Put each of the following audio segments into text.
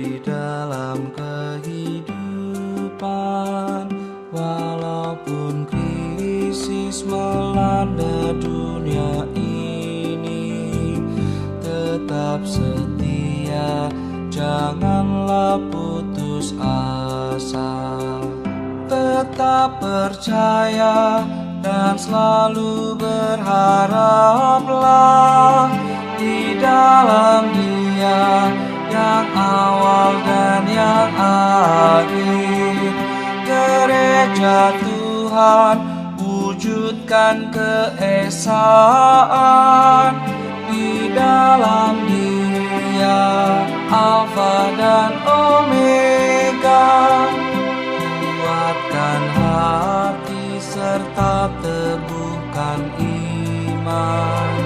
di dalam kehidupan. Walaupun krisis melanda dunia ini, tetap setia, janganlah putus asa. Tetap percaya dan selalu berharaplah di dalam Dia yang awal dan yang akhir. Gereja Tuhan, wujudkan keesaan di dalam Dia, Alfa dan Omega. Kuatkan hati serta teguhkan iman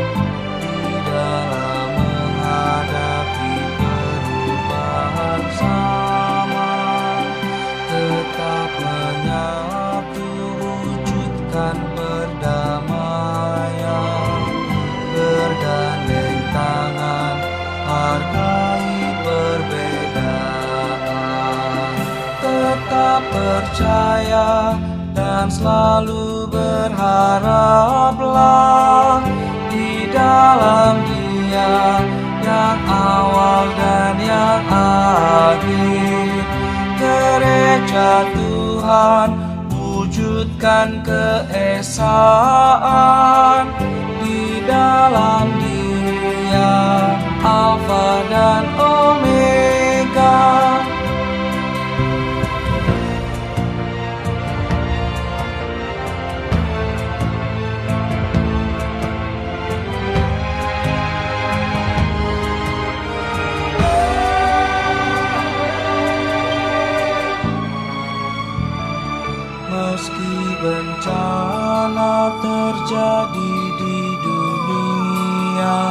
di dalam menghadapi perubahan zaman. Tetap menyatu, wujudkan perdamaian, bergandeng tangan, hargai perbedaan. Tetap percaya dan selalu berharaplah di dalam Dia yang awal dan yang akhir. Gereja Tuhan, wujudkan keesaan di dalam Dia, Alfa dan Omega. Meski bencana terjadi di dunia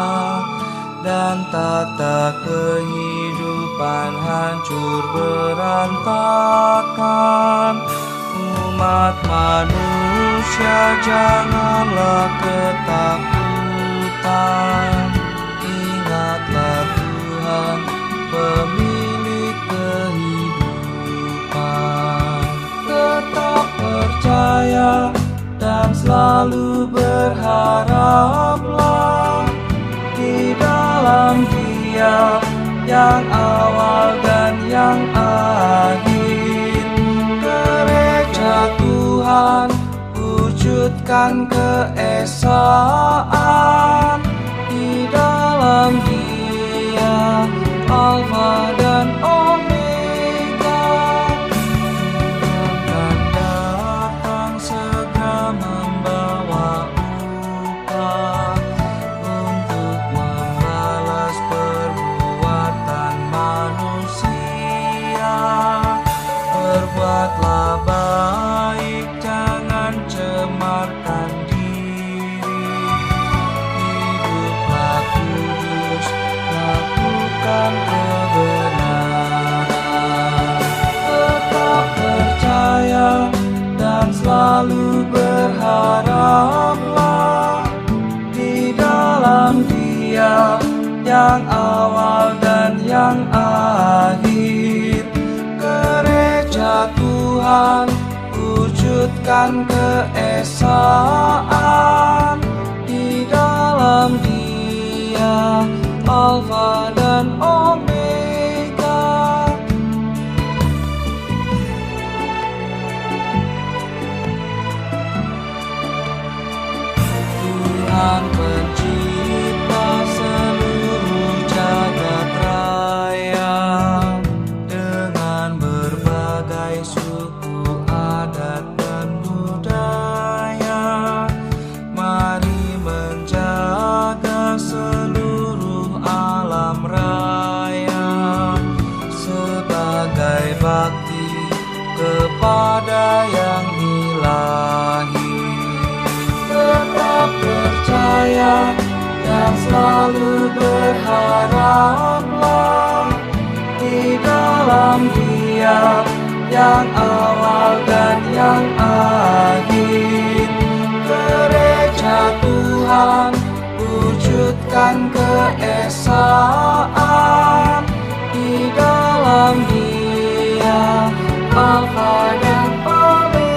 dan tata kehidupan hancur berantakan, umat manusia janganlah ketakutan. Ingatlah Tuhan, pemilik kehidupan. Tetap percaya dan selalu berharaplah di dalam Dia yang awal dan yang akhir. Gereja Tuhan, wujudkan keesaan di dalam Dia, Alfa dan Omega. Berbuatlah baik, jangan cemarkan diri. Hiduplah kudus, lakukan kebenaran. Tetap percaya dan selalu berharaplah di dalam Dia yang awal dan yang akhir. Gereja Tuhan, wujudkan keesaan di dalam Dia, Alfa dan Omega. Tuhan pencipta seluruh jagat raya, suku, adat, dan budaya. Mari menjaga seluruh alam raya sebagai bakti kepada yang ilahi. Tetap percaya dan selalu berharaplah di dalam Dia yang awal dan yang akhir. Gereja Tuhan, wujudkan keesaan di dalam dalam Dia, Alfa dan Omega.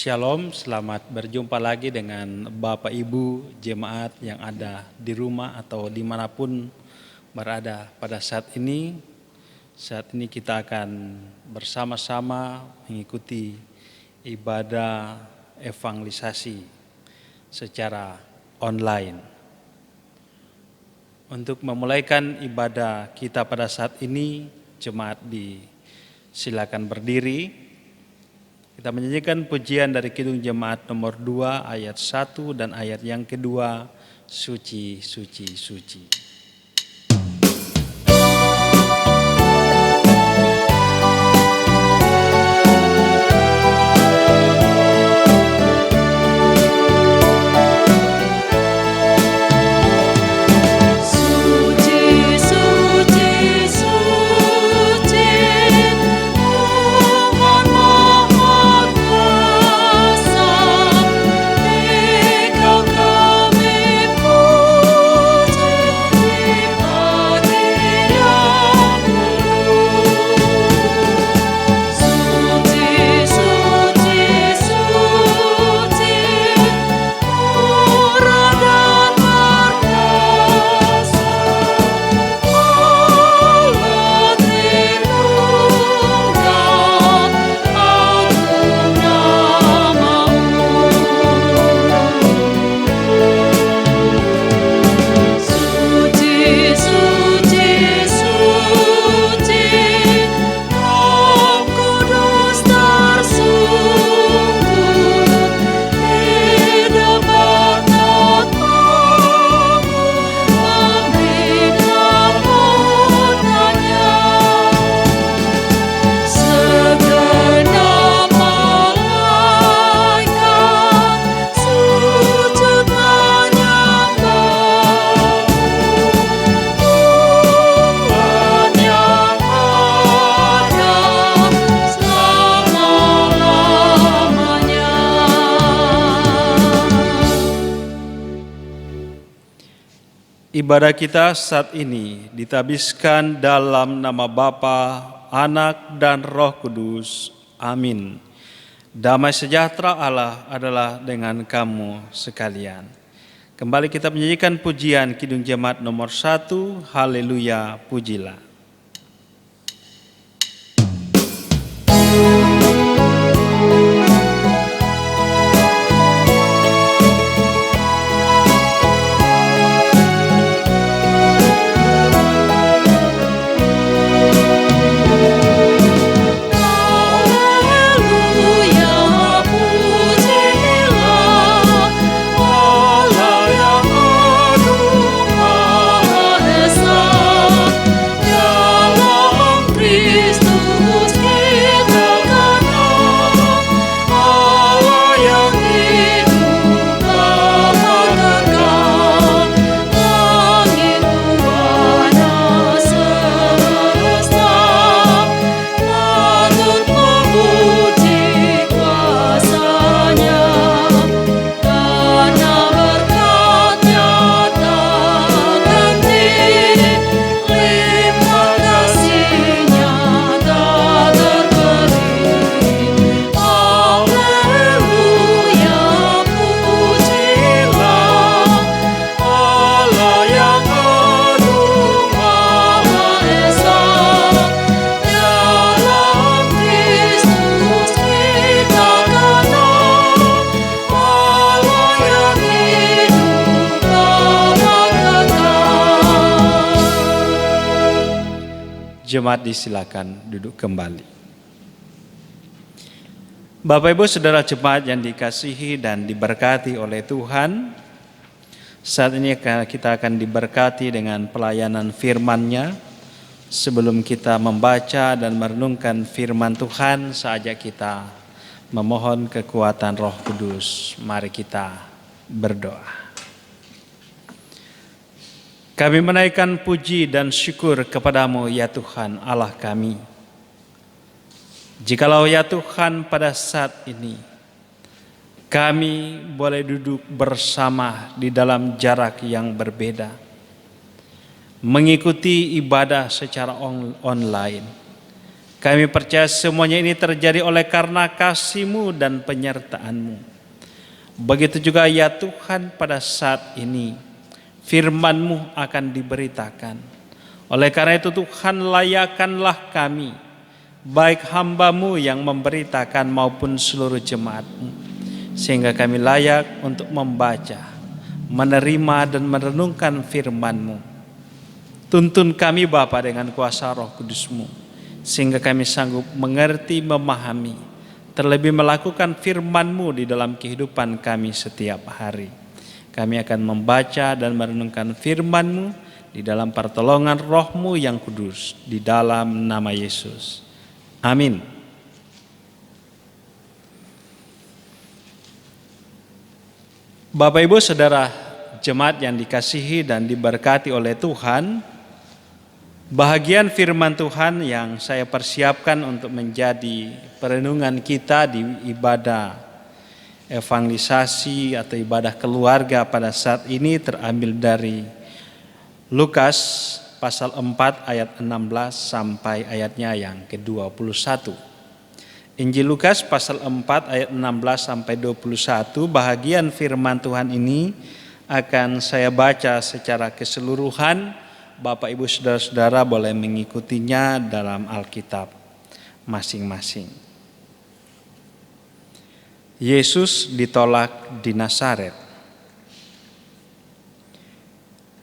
Shalom, selamat berjumpa lagi dengan Bapak Ibu jemaat yang ada di rumah atau dimanapun berada pada saat ini. Saat ini kita akan bersama-sama mengikuti ibadah evangelisasi secara online. Untuk memulaikan ibadah kita pada saat ini, jemaat disilakan berdiri. Kita menyanyikan pujian dari Kidung Jemaat nomor 2 ayat 1 dan ayat yang kedua, Suci, Suci, Suci. Ibadah kita saat ini ditabiskan dalam nama Bapa, Anak, dan Roh Kudus. Amin. Damai sejahtera Allah adalah dengan kamu sekalian. Kembali kita menyanyikan pujian Kidung Jemaat nomor 1, Haleluya, pujilah. Jemaat disilakan duduk kembali. Bapak Ibu Saudara jemaat yang dikasihi dan diberkati oleh Tuhan, saat ini kita akan diberkati dengan pelayanan firman-Nya. Sebelum kita membaca dan merenungkan firman Tuhan, saatnya kita memohon kekuatan Roh Kudus. Mari kita berdoa. Kami menaikkan puji dan syukur kepadamu ya Tuhan Allah kami. Jikalau ya Tuhan pada saat ini kami boleh duduk bersama di dalam jarak yang berbeda, mengikuti ibadah secara online. Kami percaya semuanya ini terjadi oleh karena kasih-Mu dan penyertaan-Mu. Begitu juga ya Tuhan, pada saat ini firman-Mu akan diberitakan. Oleh karena itu Tuhan, layakanlah kami, baik hamba-Mu yang memberitakan maupun seluruh jemaat-Mu, sehingga kami layak untuk membaca, menerima dan merenungkan firman-Mu. Tuntun kami Bapa dengan kuasa Roh Kudus-Mu, sehingga kami sanggup mengerti, memahami, terlebih melakukan firman-Mu di dalam kehidupan kami setiap hari. Kami akan membaca dan merenungkan firman-Mu di dalam pertolongan Roh-Mu yang kudus, di dalam nama Yesus. Amin. Bapak Ibu Saudara jemaat yang dikasihi dan diberkati oleh Tuhan, bahagian firman Tuhan yang saya persiapkan untuk menjadi perenungan kita di ibadah evangelisasi atau ibadah keluarga pada saat ini terambil dari Lukas pasal 4 ayat 16 sampai ayatnya yang ke-21. Injil Lukas pasal 4 ayat 16 sampai 21, bahagian firman Tuhan ini akan saya baca secara keseluruhan. Bapak Ibu Saudara-saudara boleh mengikutinya dalam Alkitab masing-masing. Yesus ditolak di Nazaret.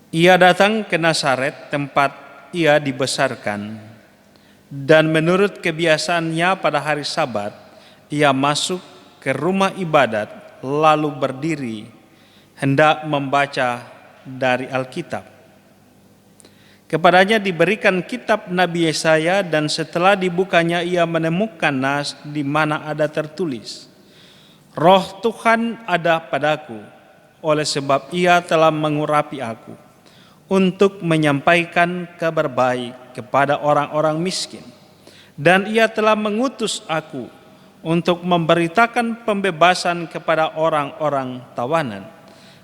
Ia datang ke Nazaret, tempat ia dibesarkan, dan menurut kebiasaannya pada hari Sabat, ia masuk ke rumah ibadat lalu berdiri hendak membaca dari Alkitab. Kepadanya diberikan kitab Nabi Yesaya, dan setelah dibukanya ia menemukan nas di mana ada tertulis, Roh Tuhan ada padaku, oleh sebab ia telah mengurapi aku untuk menyampaikan kabar baik kepada orang-orang miskin, dan ia telah mengutus aku untuk memberitakan pembebasan kepada orang-orang tawanan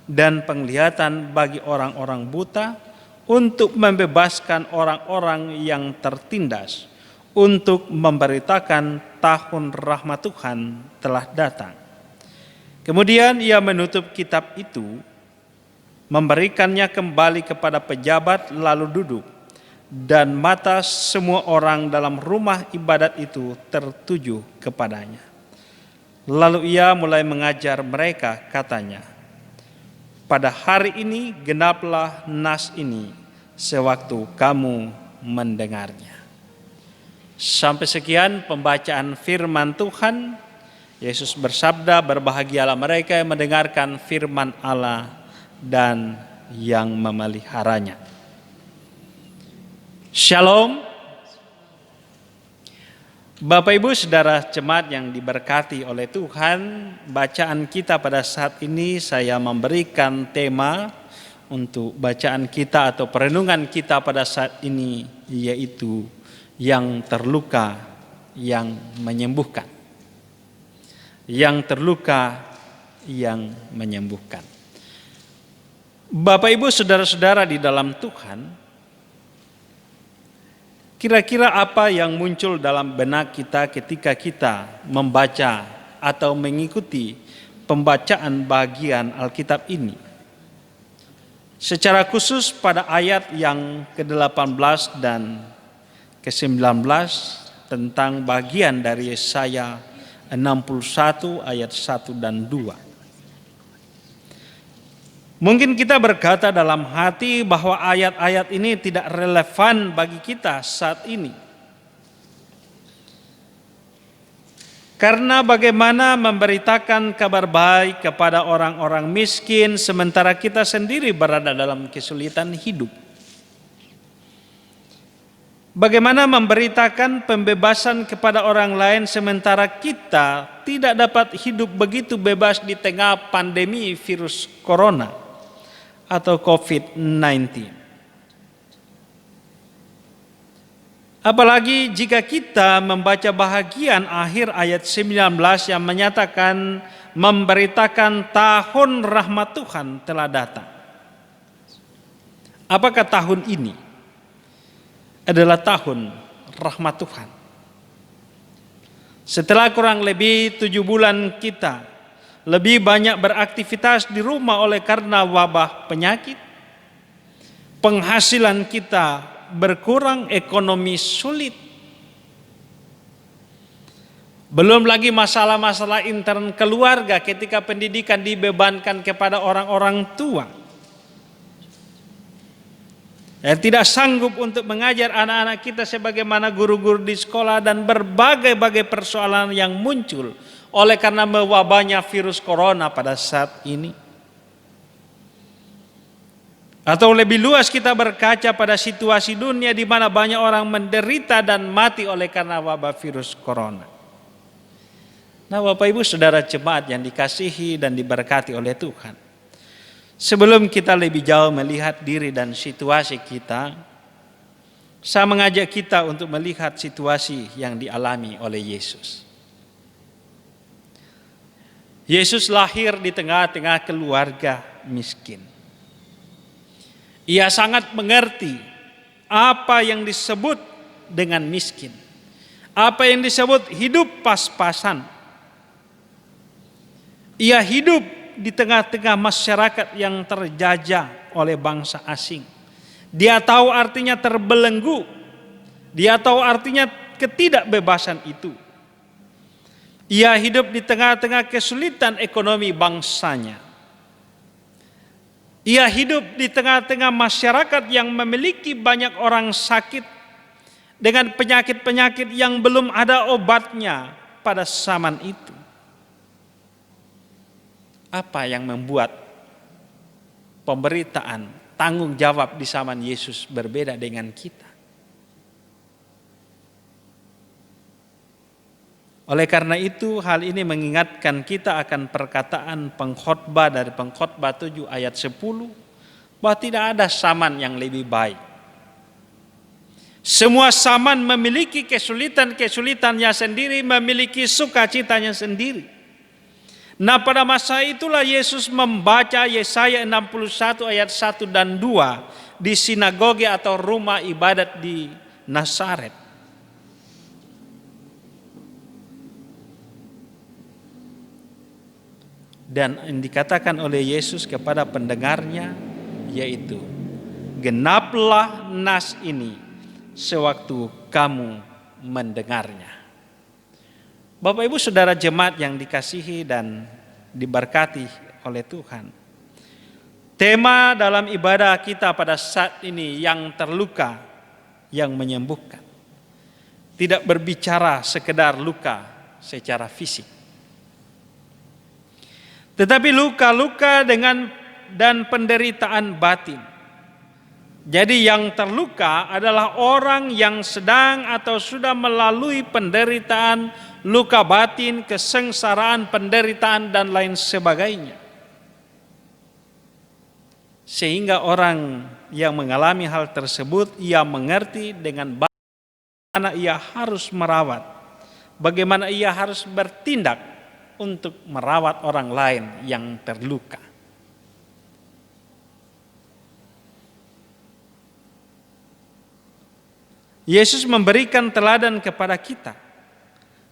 dan penglihatan bagi orang-orang buta, untuk membebaskan orang-orang yang tertindas, untuk memberitakan tahun rahmat Tuhan telah datang. Kemudian ia menutup kitab itu, memberikannya kembali kepada pejabat, lalu duduk, dan mata semua orang dalam rumah ibadat itu tertuju kepadanya. Lalu ia mulai mengajar mereka, katanya, pada hari ini genaplah nas ini sewaktu kamu mendengarnya. Sampai sekian pembacaan firman Tuhan. Yesus bersabda, berbahagialah mereka yang mendengarkan firman Allah dan yang memeliharanya. Shalom. Bapak Ibu Saudara jemaat yang diberkati oleh Tuhan, bacaan kita pada saat ini saya memberikan tema untuk bacaan kita atau perenungan kita pada saat ini, yaitu yang terluka yang menyembuhkan. Yang terluka yang menyembuhkan. Bapak Ibu Saudara-saudara di dalam Tuhan, kira-kira apa yang muncul dalam benak kita ketika kita membaca atau mengikuti pembacaan bagian Alkitab ini? Secara khusus pada ayat yang ke-18 dan ke-19 tentang bagian dari Yesaya 61 ayat 1 dan 2. Mungkin kita berkata dalam hati bahwa ayat-ayat ini tidak relevan bagi kita saat ini. Karena bagaimana memberitakan kabar baik kepada orang-orang miskin sementara kita sendiri berada dalam kesulitan hidup? Bagaimana memberitakan pembebasan kepada orang lain sementara kita tidak dapat hidup begitu bebas di tengah pandemi virus corona atau COVID-19. Apalagi jika kita membaca bahagian akhir ayat 19 yang menyatakan memberitakan tahun rahmat Tuhan telah datang. Apakah tahun ini adalah tahun rahmat Tuhan? Setelah kurang lebih 7 bulan kita lebih banyak beraktivitas di rumah oleh karena wabah penyakit, penghasilan kita berkurang, ekonomi sulit. Belum lagi masalah-masalah intern keluarga ketika pendidikan dibebankan kepada orang-orang tua yang tidak sanggup untuk mengajar anak-anak kita sebagaimana guru-guru di sekolah, dan berbagai-bagai persoalan yang muncul oleh karena mewabahnya virus corona pada saat ini. Atau lebih luas kita berkaca pada situasi dunia di mana banyak orang menderita dan mati oleh karena wabah virus corona. Nah, Bapak Ibu Saudara jemaat yang dikasihi dan diberkati oleh Tuhan, sebelum kita lebih jauh melihat diri dan situasi kita, saya mengajak kita untuk melihat situasi yang dialami oleh Yesus. Yesus lahir di tengah-tengah keluarga miskin. Ia sangat mengerti apa yang disebut dengan miskin, apa yang disebut hidup pas-pasan. Ia hidup di tengah-tengah masyarakat yang terjajah oleh bangsa asing. Dia tahu artinya terbelenggu. Dia tahu artinya ketidakbebasan itu. Ia hidup di tengah-tengah kesulitan ekonomi bangsanya. Ia hidup di tengah-tengah masyarakat yang memiliki banyak orang sakit dengan penyakit-penyakit yang belum ada obatnya pada zaman itu. Apa yang membuat pemberitaan tanggung jawab di zaman Yesus berbeda dengan kita? Oleh karena itu, hal ini mengingatkan kita akan perkataan pengkhotbah dari Pengkhotbah 7 ayat 10, bahwa tidak ada zaman yang lebih baik. Semua zaman memiliki kesulitan-kesulitannya sendiri, memiliki sukacitanya sendiri. Nah, pada masa itulah Yesus membaca Yesaya 61 ayat 1 dan 2 di sinagoge atau rumah ibadat di Nazaret. Dan yang dikatakan oleh Yesus kepada pendengarnya yaitu, genaplah nas ini sewaktu kamu mendengarnya. Bapak Ibu Saudara jemaat yang dikasihi dan diberkati oleh Tuhan, tema dalam ibadah kita pada saat ini, yang terluka, yang menyembuhkan, tidak berbicara sekedar luka secara fisik, tetapi luka-luka dan penderitaan batin. Jadi yang terluka adalah orang yang sedang atau sudah melalui penderitaan, luka batin, kesengsaraan, penderitaan, dan lain sebagainya. Sehingga orang yang mengalami hal tersebut, ia mengerti dengan bagaimana ia harus merawat, bagaimana ia harus bertindak untuk merawat orang lain yang terluka. Yesus memberikan teladan kepada kita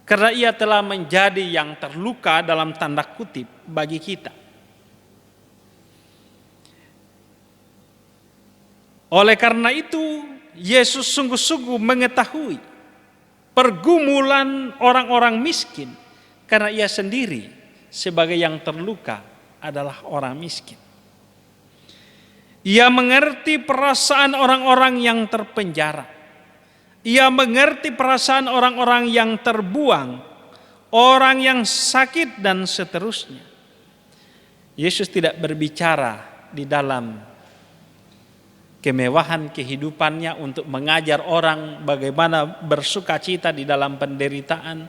karena ia telah menjadi yang terluka dalam tanda kutip bagi kita. Oleh karena itu, Yesus sungguh-sungguh mengetahui pergumulan orang-orang miskin karena ia sendiri sebagai yang terluka adalah orang miskin. Ia mengerti perasaan orang-orang yang terpenjara. Ia mengerti perasaan orang-orang yang terbuang, orang yang sakit, dan seterusnya. Yesus tidak berbicara di dalam kemewahan kehidupannya untuk mengajar orang bagaimana bersukacita di dalam penderitaan.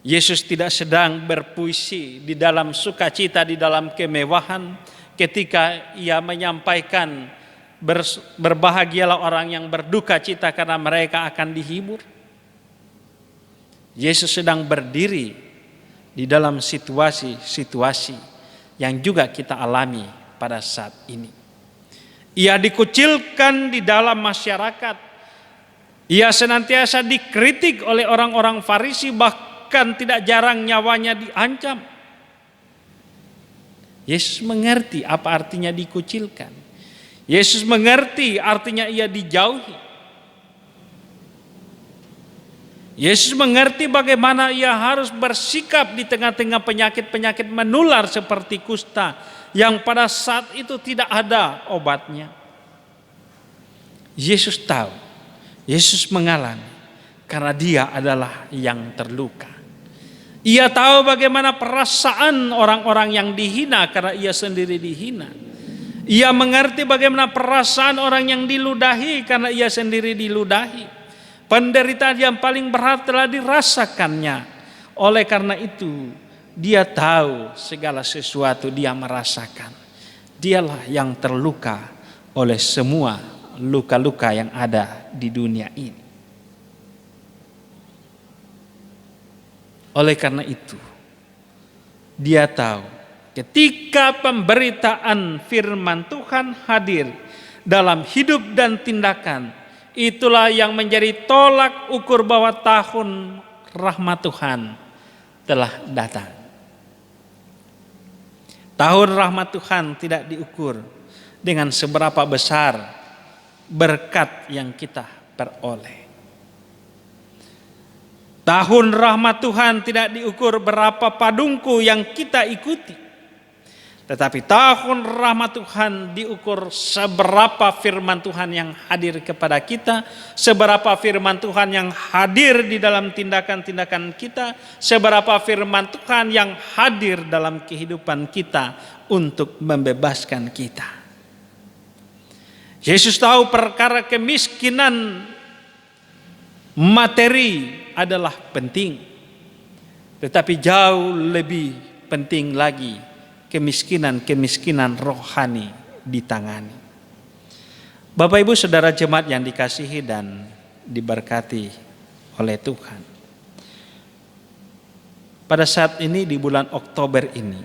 Yesus tidak sedang berpuisi di dalam sukacita, di dalam kemewahan ketika ia menyampaikan berbahagialah orang yang berduka cita karena mereka akan dihibur. Yesus sedang berdiri di dalam situasi-situasi yang juga kita alami pada saat ini. Ia dikucilkan di dalam masyarakat. Ia senantiasa dikritik oleh orang-orang Farisi, bahkan tidak jarang nyawanya diancam. Yesus mengerti apa artinya dikucilkan. Yesus mengerti artinya ia dijauhi. Yesus mengerti bagaimana ia harus bersikap di tengah-tengah penyakit-penyakit menular seperti kusta yang pada saat itu tidak ada obatnya. Yesus tahu, Yesus mengalami karena dia adalah yang terluka. Ia tahu bagaimana perasaan orang-orang yang dihina karena ia sendiri dihina. Ia mengerti bagaimana perasaan orang yang diludahi karena ia sendiri diludahi. Penderitaan yang paling berat telah dirasakannya. Oleh karena itu, dia tahu segala sesuatu, dia merasakan. Dialah yang terluka oleh semua luka-luka yang ada di dunia ini. Oleh karena itu, dia tahu ketika pemberitaan firman Tuhan hadir dalam hidup dan tindakan, itulah yang menjadi tolak ukur bahwa tahun rahmat Tuhan telah datang. Tahun rahmat Tuhan tidak diukur dengan seberapa besar berkat yang kita peroleh. Tahun rahmat Tuhan tidak diukur berapa padungku yang kita ikuti. Tetapi tahun rahmat Tuhan diukur seberapa firman Tuhan yang hadir kepada kita, seberapa firman Tuhan yang hadir di dalam tindakan-tindakan kita, seberapa firman Tuhan yang hadir dalam kehidupan kita untuk membebaskan kita. Yesus tahu perkara kemiskinan materi adalah penting, tetapi jauh lebih penting lagi kemiskinan rohani ditangani. Bapak Ibu Saudara jemaat yang dikasihi dan diberkati oleh Tuhan. Pada saat ini di bulan Oktober ini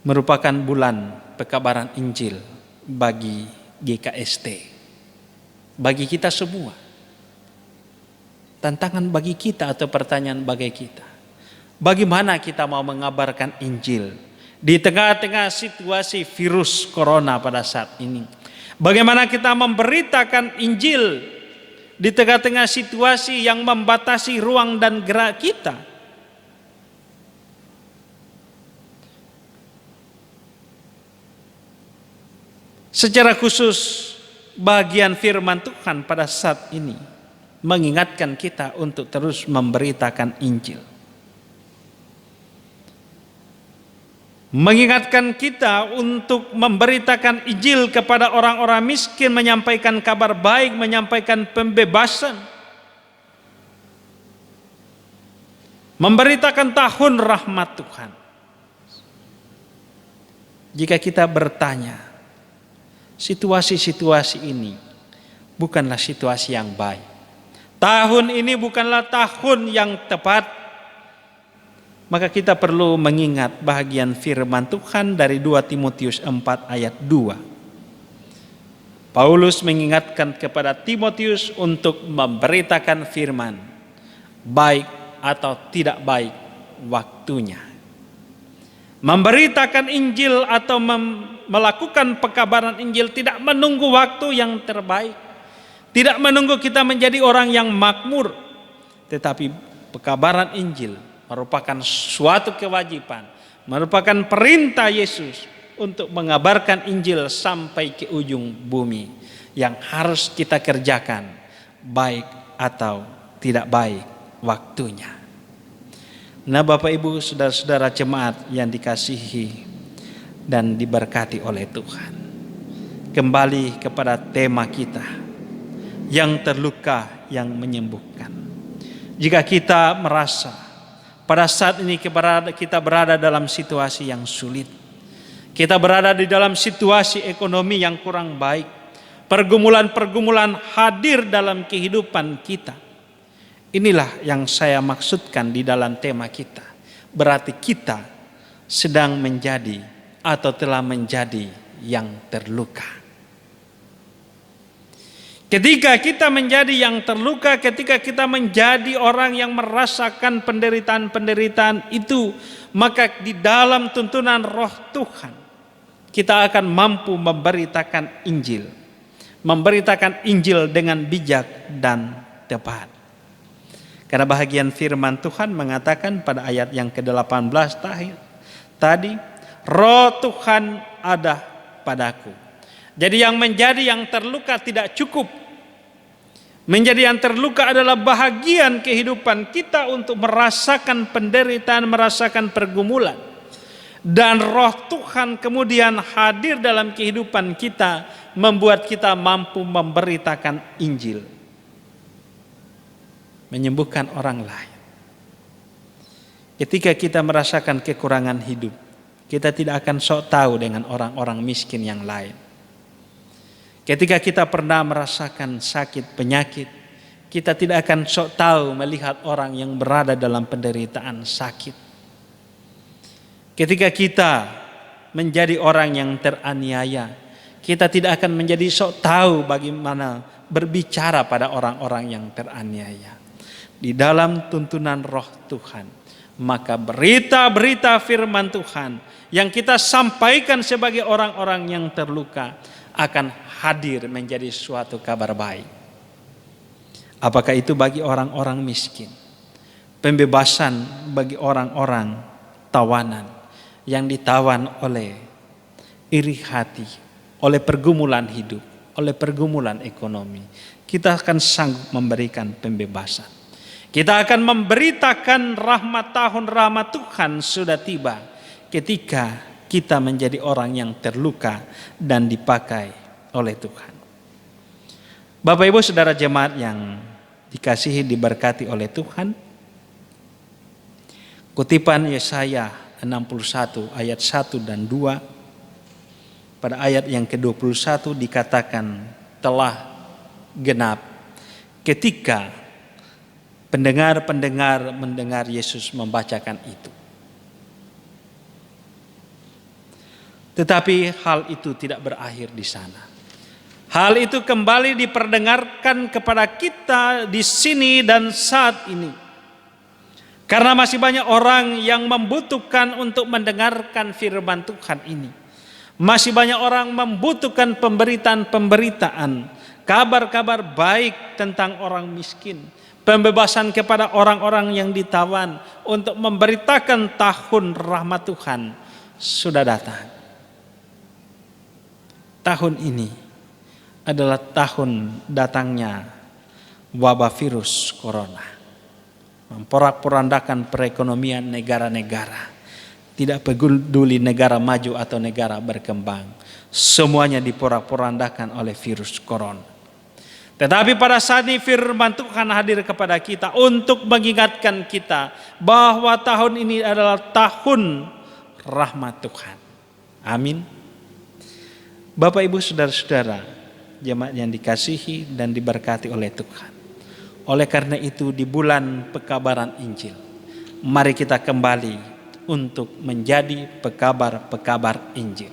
merupakan bulan pekabaran Injil bagi GKST. Bagi kita semua. Tantangan bagi kita atau pertanyaan bagi kita. Bagaimana kita mau mengabarkan Injil di tengah-tengah situasi virus corona pada saat ini? Bagaimana kita memberitakan Injil di tengah-tengah situasi yang membatasi ruang dan gerak kita? Secara khusus bagian firman Tuhan pada saat ini mengingatkan kita untuk terus memberitakan Injil. Mengingatkan kita untuk memberitakan Injil kepada orang-orang miskin, menyampaikan kabar baik, menyampaikan pembebasan. Memberitakan tahun rahmat Tuhan. Jika kita bertanya, situasi-situasi ini bukanlah situasi yang baik. Tahun ini bukanlah tahun yang tepat. Maka kita perlu mengingat bahagian firman Tuhan dari 2 Timotius 4 ayat 2. Paulus mengingatkan kepada Timotius untuk memberitakan firman, baik atau tidak baik waktunya. Memberitakan Injil atau melakukan pekabaran Injil tidak menunggu waktu yang terbaik. Tidak menunggu kita menjadi orang yang makmur, tetapi pekabaran Injil merupakan suatu kewajiban, merupakan perintah Yesus untuk mengabarkan Injil sampai ke ujung bumi yang harus kita kerjakan, baik atau tidak baik waktunya. Nah, Bapak Ibu, saudara-saudara jemaat yang dikasihi dan diberkati oleh Tuhan, kembali kepada tema kita, yang terluka yang menyembuhkan. Jika kita merasa pada saat ini kita berada dalam situasi yang sulit, kita berada di dalam situasi ekonomi yang kurang baik, pergumulan-pergumulan hadir dalam kehidupan kita. Inilah yang saya maksudkan di dalam tema kita. Berarti kita sedang menjadi atau telah menjadi yang terluka. Ketika kita menjadi yang terluka, ketika kita menjadi orang yang merasakan penderitaan-penderitaan itu, maka di dalam tuntunan Roh Tuhan kita akan mampu memberitakan Injil. Memberitakan Injil dengan bijak dan tepat. Karena bahagian firman Tuhan mengatakan pada ayat yang ke-18 tadi, Roh Tuhan ada padaku. Jadi yang menjadi yang terluka tidak cukup. Menjadi yang terluka adalah bahagian kehidupan kita untuk merasakan penderitaan, merasakan pergumulan. Dan Roh Tuhan kemudian hadir dalam kehidupan kita, membuat kita mampu memberitakan Injil. Menyembuhkan orang lain. Ketika kita merasakan kekurangan hidup, kita tidak akan sok tahu dengan orang-orang miskin yang lain. Ketika kita pernah merasakan sakit penyakit, kita tidak akan sok tahu melihat orang yang berada dalam penderitaan sakit. Ketika kita menjadi orang yang teraniaya, kita tidak akan menjadi sok tahu bagaimana berbicara pada orang-orang yang teraniaya. Di dalam tuntunan Roh Tuhan, maka berita-berita firman Tuhan yang kita sampaikan sebagai orang-orang yang terluka akan hadir menjadi suatu kabar baik. Apakah itu bagi orang-orang miskin, pembebasan bagi orang-orang tawanan yang ditawan oleh iri hati, oleh pergumulan hidup, oleh pergumulan ekonomi. Kita akan sanggup memberikan pembebasan. Kita akan memberitakan tahun rahmat Tuhan sudah tiba ketika kita menjadi orang yang terluka dan dipakai oleh Tuhan. Bapak Ibu Saudara jemaat yang dikasihi diberkati oleh Tuhan, kutipan Yesaya 61 ayat 1 dan 2, pada ayat yang ke-21 dikatakan telah genap ketika pendengar-pendengar mendengar Yesus membacakan itu. Tetapi hal itu tidak berakhir di sana. Hal itu kembali diperdengarkan kepada kita di sini dan saat ini. Karena masih banyak orang yang membutuhkan untuk mendengarkan firman Tuhan ini. Masih banyak orang membutuhkan pemberitaan-pemberitaan, kabar-kabar baik tentang orang miskin, pembebasan kepada orang-orang yang ditawan, untuk memberitakan tahun rahmat Tuhan sudah datang. Tahun ini adalah tahun datangnya wabah virus corona, memporak-porandakan perekonomian negara-negara. Tidak peduli negara maju atau negara berkembang, semuanya diporak-porandakan oleh virus corona. Tetapi pada saat ini firman Tuhan hadir kepada kita untuk mengingatkan kita bahwa tahun ini adalah tahun rahmat Tuhan. Amin. Bapak Ibu Saudara-saudara jemaat yang dikasihi dan diberkati oleh Tuhan. Oleh karena itu di bulan pekabaran Injil, mari kita kembali untuk menjadi pekabar-pekabar Injil.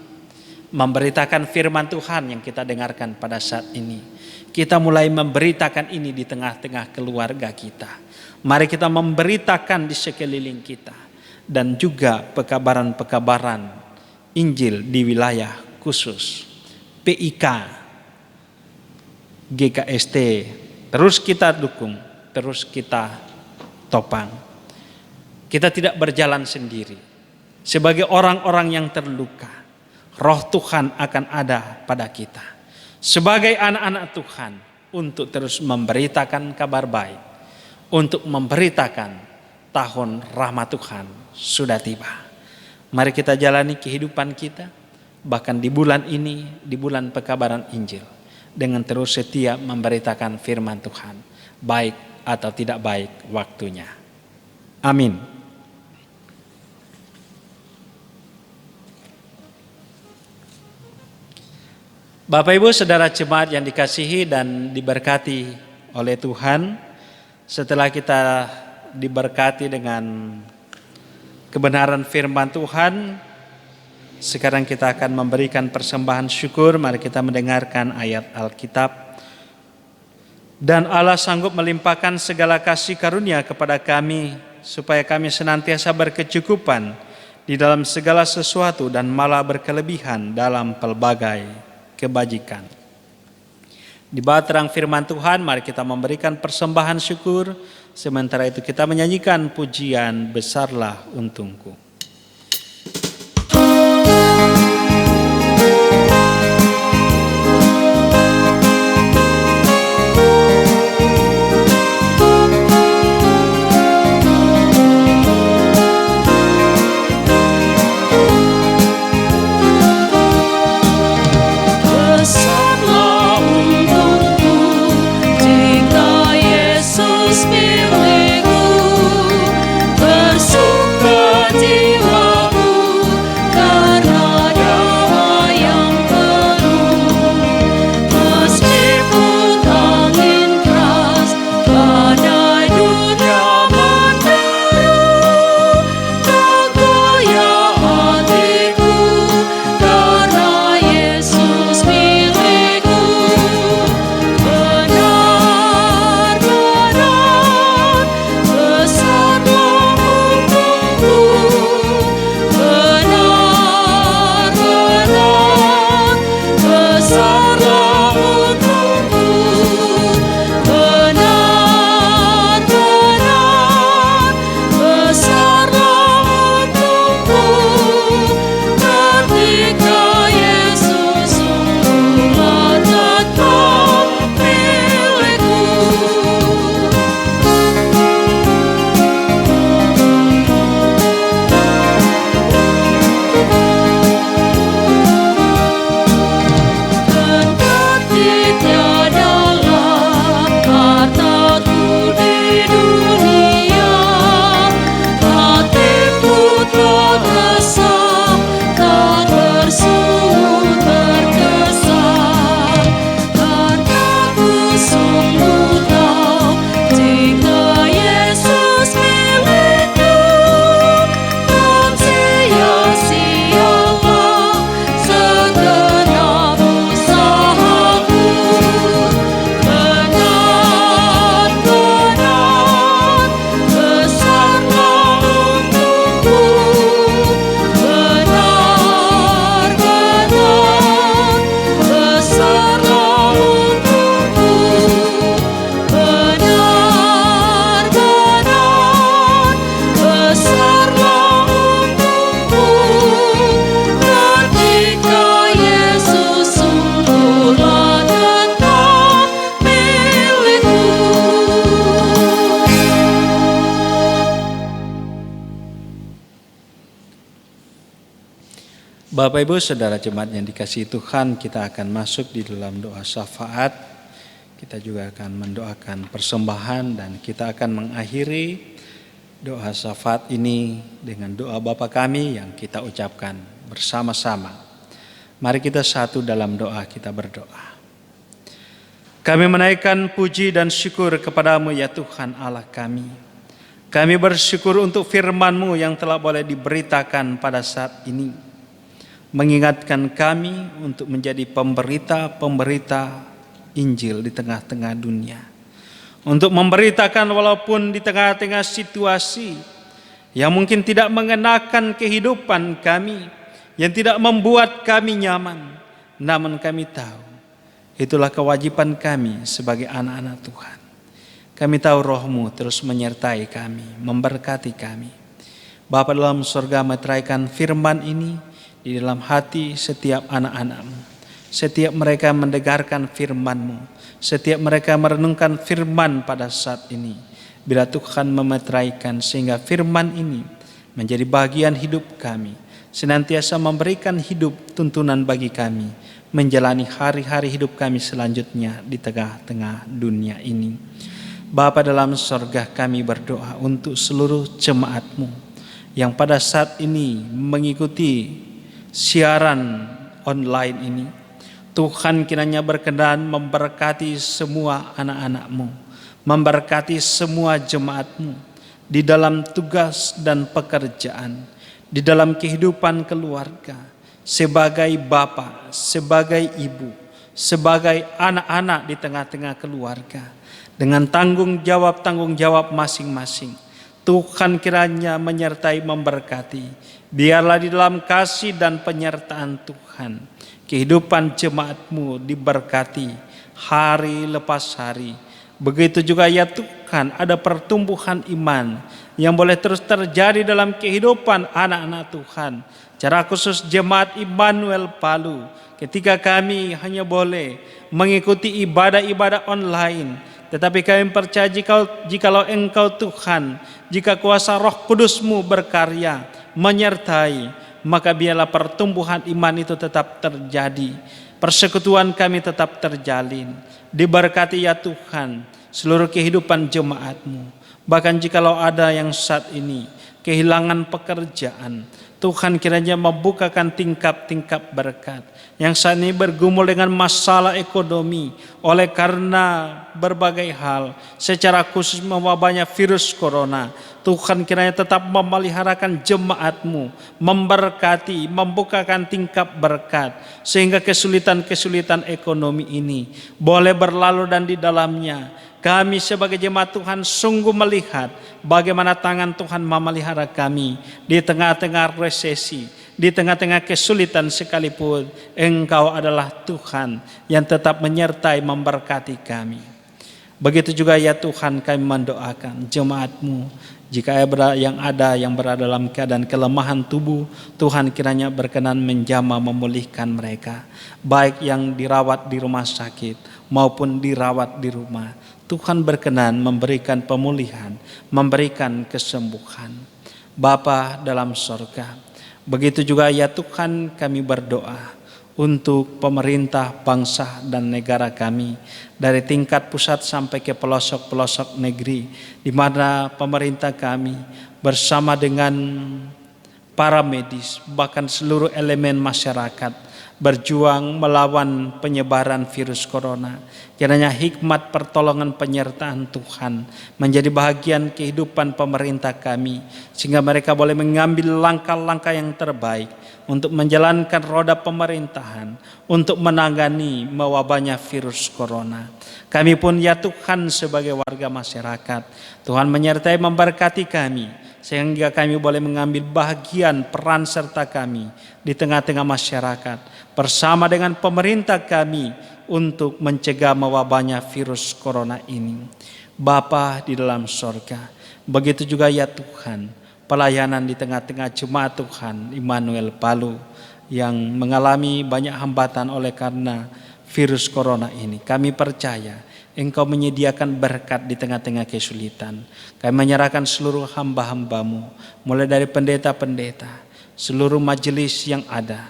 Memberitakan firman Tuhan yang kita dengarkan pada saat ini. Kita mulai memberitakan ini di tengah-tengah keluarga kita. Mari kita memberitakan di sekeliling kita. Dan juga pekabaran-pekabaran Injil di wilayah khusus PIK, GKST, terus kita dukung, terus kita topang. Kita tidak berjalan sendiri. Sebagai orang-orang yang terluka, Roh Tuhan akan ada pada kita. Sebagai anak-anak Tuhan, untuk terus memberitakan kabar baik, untuk memberitakan tahun rahmat Tuhan sudah tiba. Mari kita jalani kehidupan kita, bahkan di bulan ini, di bulan pekabaran Injil, dengan terus setia memberitakan firman Tuhan, baik atau tidak baik waktunya. Amin. Bapak Ibu Saudara jemaat yang dikasihi dan diberkati oleh Tuhan, setelah kita diberkati dengan kebenaran firman Tuhan, sekarang kita akan memberikan persembahan syukur. Mari kita mendengarkan ayat Alkitab Dan Allah sanggup melimpahkan segala kasih karunia kepada kami, supaya kami senantiasa berkecukupan di dalam segala sesuatu dan malah berkelebihan dalam pelbagai kebajikan. Di bawah terang firman Tuhan, mari kita memberikan persembahan syukur. Sementara itu kita menyanyikan pujian Besarlah Untungku. Bapak Ibu Saudara jemaat yang dikasihi Tuhan, kita akan masuk di dalam doa syafaat. Kita juga akan mendoakan persembahan dan kita akan mengakhiri doa syafaat ini dengan doa Bapa kami yang kita ucapkan bersama-sama. Mari kita satu dalam doa, kita berdoa. Kami menaikkan puji dan syukur kepadamu ya Tuhan Allah kami. Kami bersyukur untuk firman-Mu yang telah boleh diberitakan pada saat ini. Mengingatkan kami untuk menjadi pemberita-pemberita Injil di tengah-tengah dunia. Untuk memberitakan walaupun di tengah-tengah situasi yang mungkin tidak mengenakan kehidupan kami, yang tidak membuat kami nyaman. Namun kami tahu, itulah kewajiban kami sebagai anak-anak Tuhan. Kami tahu Roh-Mu terus menyertai kami, memberkati kami. Bapa dalam surga meteraikan firman ini di dalam hati setiap anak-anak-Mu. Setiap mereka mendengarkan firman-Mu, setiap mereka merenungkan firman pada saat ini. Bila Tuhan memeteraikan sehingga firman ini menjadi bagian hidup kami, senantiasa memberikan hidup tuntunan bagi kami, menjalani hari-hari hidup kami selanjutnya di tengah-tengah dunia ini. Bapa dalam sorga, kami berdoa untuk seluruh jemaat-Mu yang pada saat ini mengikuti siaran online ini. Tuhan kiranya berkenan memberkati semua anak-anak-Mu, memberkati semua jemaat-Mu di dalam tugas dan pekerjaan, di dalam kehidupan keluarga, sebagai bapa, sebagai ibu, sebagai anak-anak di tengah-tengah keluarga dengan tanggung jawab masing-masing. Tuhan kiranya menyertai memberkati. Biarlah di dalam kasih dan penyertaan Tuhan, kehidupan jemaat-Mu diberkati hari lepas hari. Begitu juga ya Tuhan, ada pertumbuhan iman yang boleh terus terjadi dalam kehidupan anak-anak Tuhan. Secara khusus jemaat Immanuel Palu, ketika kami hanya boleh mengikuti ibadah-ibadah online, tetapi kami percaya jikalau Engkau Tuhan, jika kuasa Roh Kudus-Mu berkarya, menyertai, maka biarlah pertumbuhan iman itu tetap terjadi. Persekutuan kami tetap terjalin. Diberkati ya Tuhan seluruh kehidupan jemaat-Mu. Bahkan jikalau ada yang saat ini kehilangan pekerjaan, Tuhan kiranya membukakan tingkap-tingkap berkat. Yang saat ini bergumul dengan masalah ekonomi oleh karena berbagai hal, secara khusus mewabahnya virus corona, Tuhan kiranya tetap memeliharakan jemaat-Mu, memberkati, membukakan tingkap berkat, sehingga kesulitan-kesulitan ekonomi ini boleh berlalu dan di dalamnya kami sebagai jemaat Tuhan sungguh melihat bagaimana tangan Tuhan memelihara kami di tengah-tengah resesi, di tengah-tengah kesulitan sekalipun Engkau adalah Tuhan yang tetap menyertai memberkati kami. Begitu juga ya Tuhan kami mendoakan jemaat-Mu, jika yang berada dalam keadaan kelemahan tubuh, Tuhan kiranya berkenan menjamah memulihkan mereka, baik yang dirawat di rumah sakit maupun dirawat di rumah. Tuhan berkenan memberikan pemulihan, memberikan kesembuhan. Bapa dalam sorga, begitu juga ya Tuhan kami berdoa untuk pemerintah bangsa dan negara kami, dari tingkat pusat sampai ke pelosok-pelosok negeri, di mana pemerintah kami bersama dengan para medis, bahkan seluruh elemen masyarakat berjuang melawan penyebaran virus corona. Kiranya hikmat pertolongan penyertaan Tuhan menjadi bahagian kehidupan pemerintah kami, sehingga mereka boleh mengambil langkah-langkah yang terbaik untuk menjalankan roda pemerintahan, untuk menangani mewabahnya virus corona. Kami pun ya Tuhan sebagai warga masyarakat, Tuhan menyertai memberkati kami, sehingga kami boleh mengambil bahagian peran serta kami di tengah-tengah masyarakat bersama dengan pemerintah kami untuk mencegah mewabahnya virus corona ini. Bapa di dalam sorga, begitu juga ya Tuhan pelayanan di tengah-tengah jemaat Tuhan Immanuel Palu yang mengalami banyak hambatan oleh karena virus corona ini. Kami percaya Engkau menyediakan berkat di tengah-tengah kesulitan. Kami menyerahkan seluruh hamba-hamba-Mu, mulai dari pendeta-pendeta, seluruh majelis yang ada.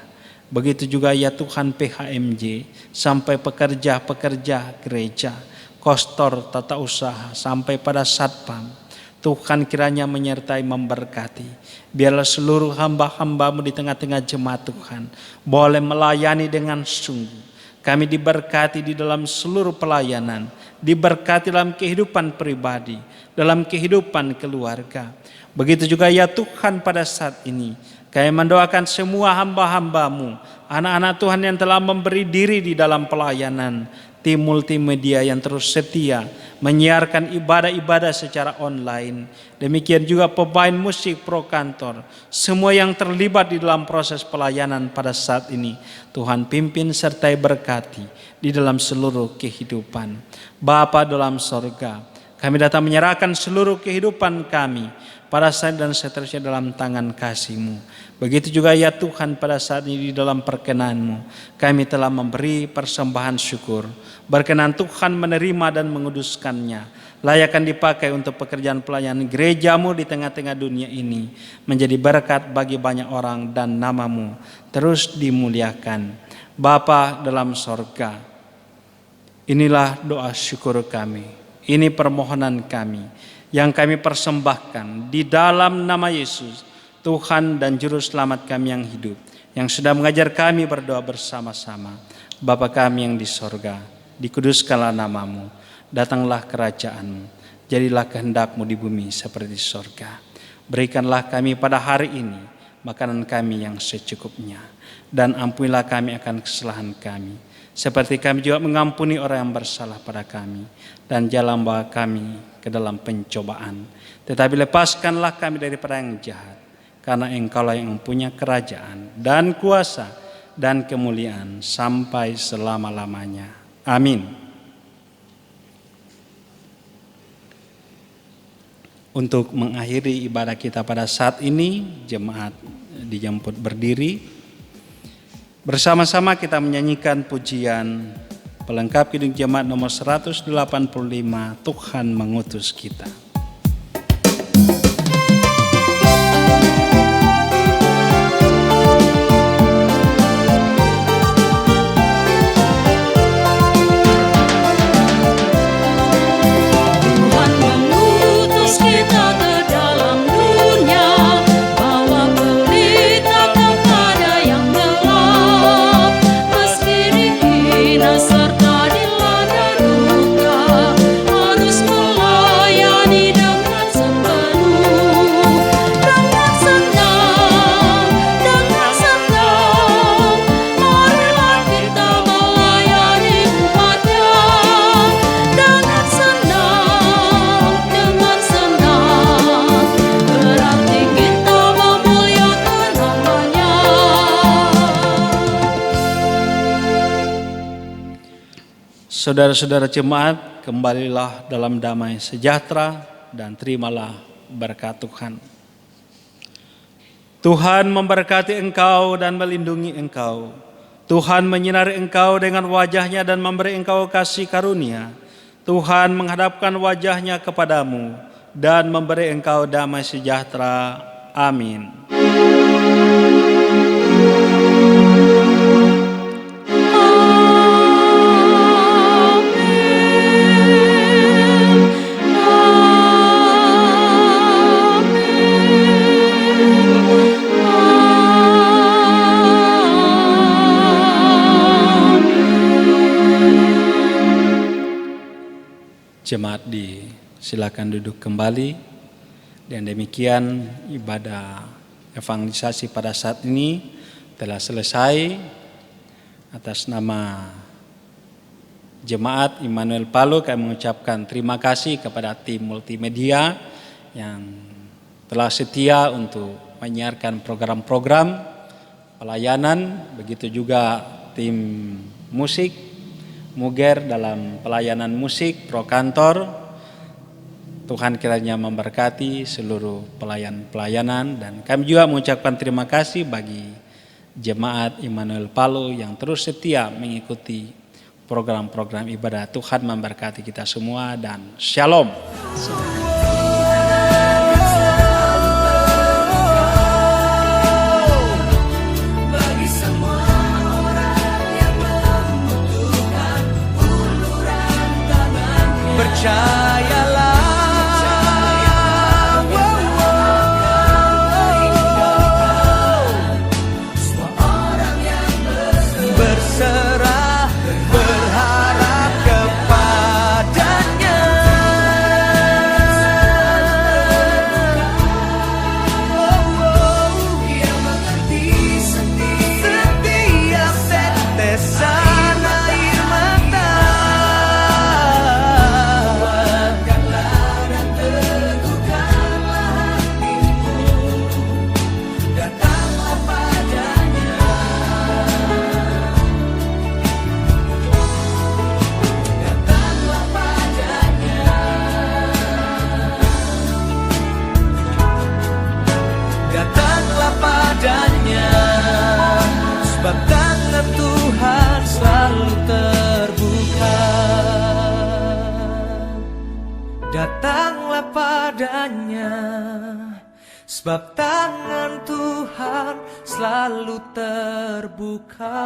Begitu juga ya Tuhan PHMJ, sampai pekerja-pekerja gereja, kostor tata usaha, sampai pada satpam. Tuhan kiranya menyertai memberkati. Biarlah seluruh hamba-hamba-Mu di tengah-tengah jemaat Tuhan boleh melayani dengan sungguh. Kami diberkati di dalam seluruh pelayanan, diberkati dalam kehidupan pribadi, dalam kehidupan keluarga. Begitu juga ya Tuhan pada saat ini, kami mendoakan semua hamba-hamba-Mu, anak-anak Tuhan yang telah memberi diri di dalam pelayanan, tim multimedia yang terus setia menyiarkan ibadah-ibadah secara online. Demikian juga pemain musik pro kantor, semua yang terlibat di dalam proses pelayanan pada saat ini, Tuhan pimpin sertai berkati di dalam seluruh kehidupan. Bapa dalam sorga, kami datang menyerahkan seluruh kehidupan kami pada saat dan seterusnya dalam tangan kasih-Mu. Begitu juga ya Tuhan pada saat ini di dalam perkenan-Mu, kami telah memberi persembahan syukur. Berkenan Tuhan menerima dan menguduskannya, layakkan dipakai untuk pekerjaan pelayanan gereja-Mu di tengah-tengah dunia ini, menjadi berkat bagi banyak orang dan nama-Mu terus dimuliakan. Bapa dalam sorga, inilah doa syukur kami, ini permohonan kami yang kami persembahkan di dalam nama Yesus, Tuhan dan Juru Selamat kami yang hidup, yang sudah mengajar kami berdoa bersama-sama. Bapa kami yang di sorga, dikuduskanlah nama-Mu, datanglah kerajaan-Mu, jadilah kehendak-Mu di bumi seperti di sorga. Berikanlah kami pada hari ini makanan kami yang secukupnya, dan ampunilah kami akan kesalahan kami, Seperti kami juga mengampuni orang yang bersalah pada kami. Dan jangan bawa kami ke dalam pencobaan. Tetapi lepaskanlah kami daripada yang jahat. Karena Engkaulah yang mempunyai kerajaan dan kuasa dan kemuliaan sampai selama-lamanya. Amin. Untuk mengakhiri ibadah kita pada saat ini, jemaat dijemput berdiri. Bersama-sama kita menyanyikan pujian pelengkap Kidung Jemaat nomor 185, Tuhan mengutus kita. Saudara-saudara jemaat, kembalilah dalam damai sejahtera dan terimalah berkat Tuhan. Tuhan memberkati engkau dan melindungi engkau. Tuhan menyinari engkau dengan wajahnya dan memberi engkau kasih karunia. Tuhan menghadapkan wajahnya kepadamu dan memberi engkau damai sejahtera. Amin. Jemaat silakan duduk kembali. Dan demikian ibadah evangelisasi pada saat ini telah selesai. Atas nama Jemaat Immanuel Palo kami mengucapkan terima kasih kepada tim multimedia yang telah setia untuk menyiarkan program-program pelayanan. Begitu juga tim musik Muger dalam pelayanan musik pro kantor. Tuhan kiranya memberkati seluruh pelayanan dan kami juga mengucapkan terima kasih bagi Jemaat Immanuel Palo yang terus setia mengikuti program-program ibadah. Tuhan memberkati kita semua dan shalom. Percayalah, semua orang yang berserah berharap kepadanya. Dia mengerti setiap tetesan air mata. Sebab tangan Tuhan selalu terbuka. Datanglah padanya, sebab tangan Tuhan selalu terbuka.